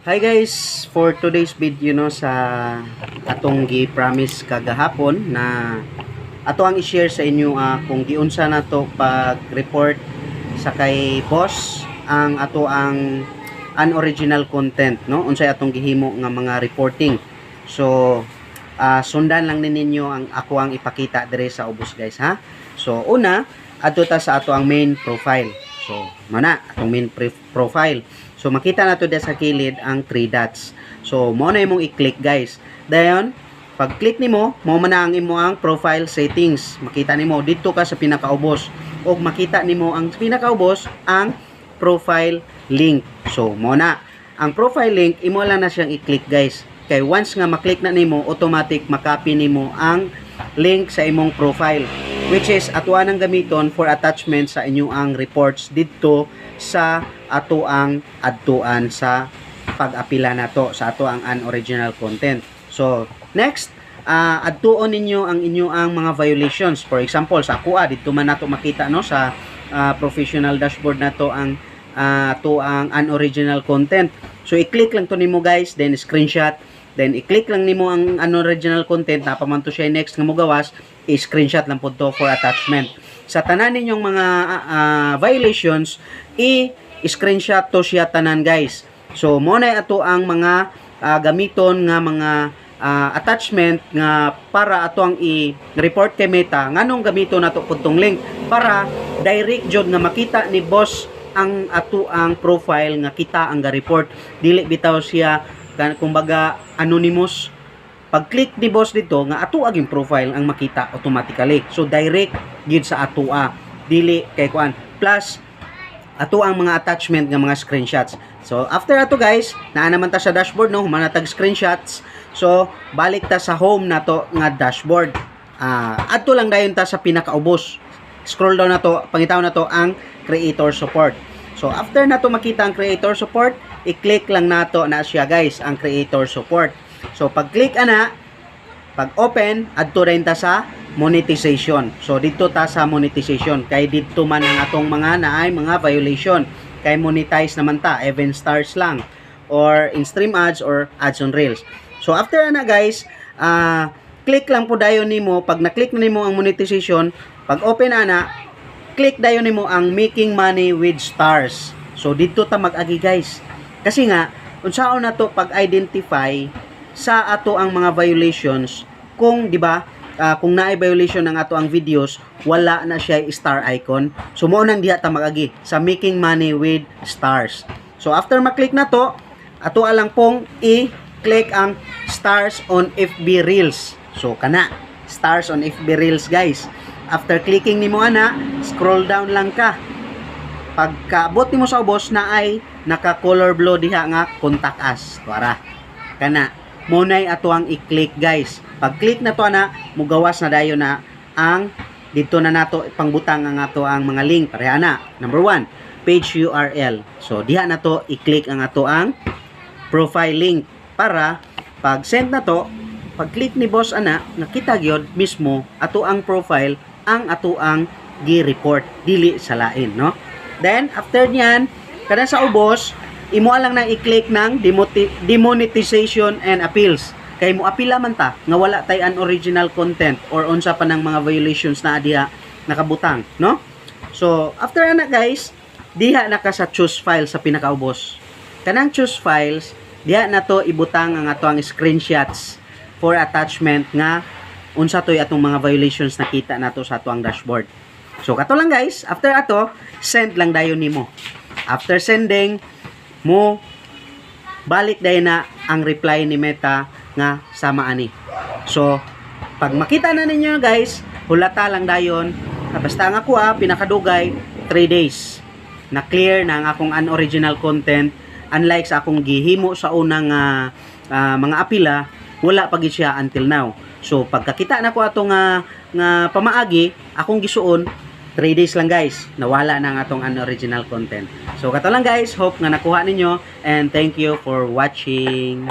Hi guys, for today's video no sa atong gi-promise kagahapon na ato ang i-share sa inyo kung giunsa na to pag-report sa kay boss ang ato ang unoriginal content no unsay atong gihimo nga mga reporting. So sundan lang ninyo ang ako ang ipakita dire sa ubos guys ha. So una adto ta sa ato ang main profile. So mana atong main profile. So makita na to dia sa kilid ang 3 dots. So mo na imong i-click guys. Dayon pag click nimo mo man ang imo ang profile settings. Makita nimo dito ka sa pinakaubos og makita nimo ang pinakaubos ang profile link. So mo na ang profile link imo lang na siyang i-click guys. Kay once nga maklik na nimo automatic makopy nimo ang link sa imong profile which is atuan ang gamiton for attachment sa inyong ang reports dito sa ato ang adtuan sa pag-apila nato sa ato ang unoriginal content. So next adtuon ninyo ang inyo ang mga violations. For example sa ako dito man nato makita no sa professional dashboard nato ang ato ang unoriginal content. So i-click lang to nimo guys, then screenshot. Then i-click lang nimo ang unoriginal content na paman to siya next nga mogawas, i-screenshot lang po to for attachment. Sa tanan ninyong mga violations, i-screenshot to siya tanan guys. So mo na ato ang mga gamiton nga mga attachment nga para ato ang i-report kay Meta nganong gamiton nato pudtong link para direct jud nga makita ni boss ang ato ang profile nga kita ang ga-report, dili bitaw siya kumbaga anonymous. Pag-click ni boss dito nga ato aging profile ang makita automatically. So direct gid sa atua, dili kay kuan. Plus ato ang mga attachment nga mga screenshots. So after ato guys, naa naman ta sa dashboard no, manatag screenshots. So balik ta sa home nato nga dashboard. Adto lang dayon ta sa pinakaubos. Scroll down nato, pangitaw nato ang creator support. So after nato makita ang creator support, i-click lang nato na siya guys ang creator support. So pag-click ana, pag-open, adto rin ta sa monetization. So dito ta sa monetization kay dito man ang atong mga naay mga violation. Kay monetize naman ta, even stars lang or in-stream ads or ads on reels. So after ana guys, click lang po dayon nimo. Pag na-click na nimo ang monetization, pag-open ana, click dayon nimo ang making money with stars. So dito ta mag-agi guys. Kasi nga unsaon na to pag-identify sa ato ang mga violations kung di ba kung naay violation ng ato ang videos wala na siya star icon. So mo nang diha ta mag-agi sa making money with stars. So after maklik na to, ato lang pong i-click ang stars on FB Reels. So kana stars on FB Reels guys. After clicking nimo ana, scroll down lang ka. Pagkaabot nimo sa ubos na ay naka color blue diha nga contact us. Tuara. Kana mo nay ato ang i-click guys. Pag click na to na, mugawas na dayon na ang dito na nato pangbutang ang ato ang mga link pareha na. Number 1, page URL. So diha na to i-click ang ato ang profile link para pag send na to, pag click ni boss ana, nakita gyud mismo ato ang profile ang ato ang gi-report dili sa lain no. Then after niyan, kada sa ubos, imo lang nang i-click ng demonetization and appeals. Kay mo apila man ta nga wala tay unoriginal content or unsa pa ng mga violations na diha nakabutang, no? So, after ana guys, diha na ka sa choose file sa pinakaubos. Kanang choose files, diha na to ibutang ang ato ang screenshots for attachment nga unsa toy atong mga violations nakita nato sa ato ang dashboard. So, kato lang guys, after ato, send lang dayon nimo. After sending, mo balik dayon na ang reply ni Meta nga sama ani. So, pag makita na ninyo guys, hulata lang dayon. Basta nga ako pinakadugay 3 days. Na clear na ang akong unoriginal content. Unlike sa akong gihimo sa unang mga apila, wala pa gid siya until now. So, pagkakita na ko ato nga pamaagi, akong gisuon 3 days lang guys, nawala na ang atong unoriginal content. So kato lang guys, hope nga nakuha ninyo and thank you for watching.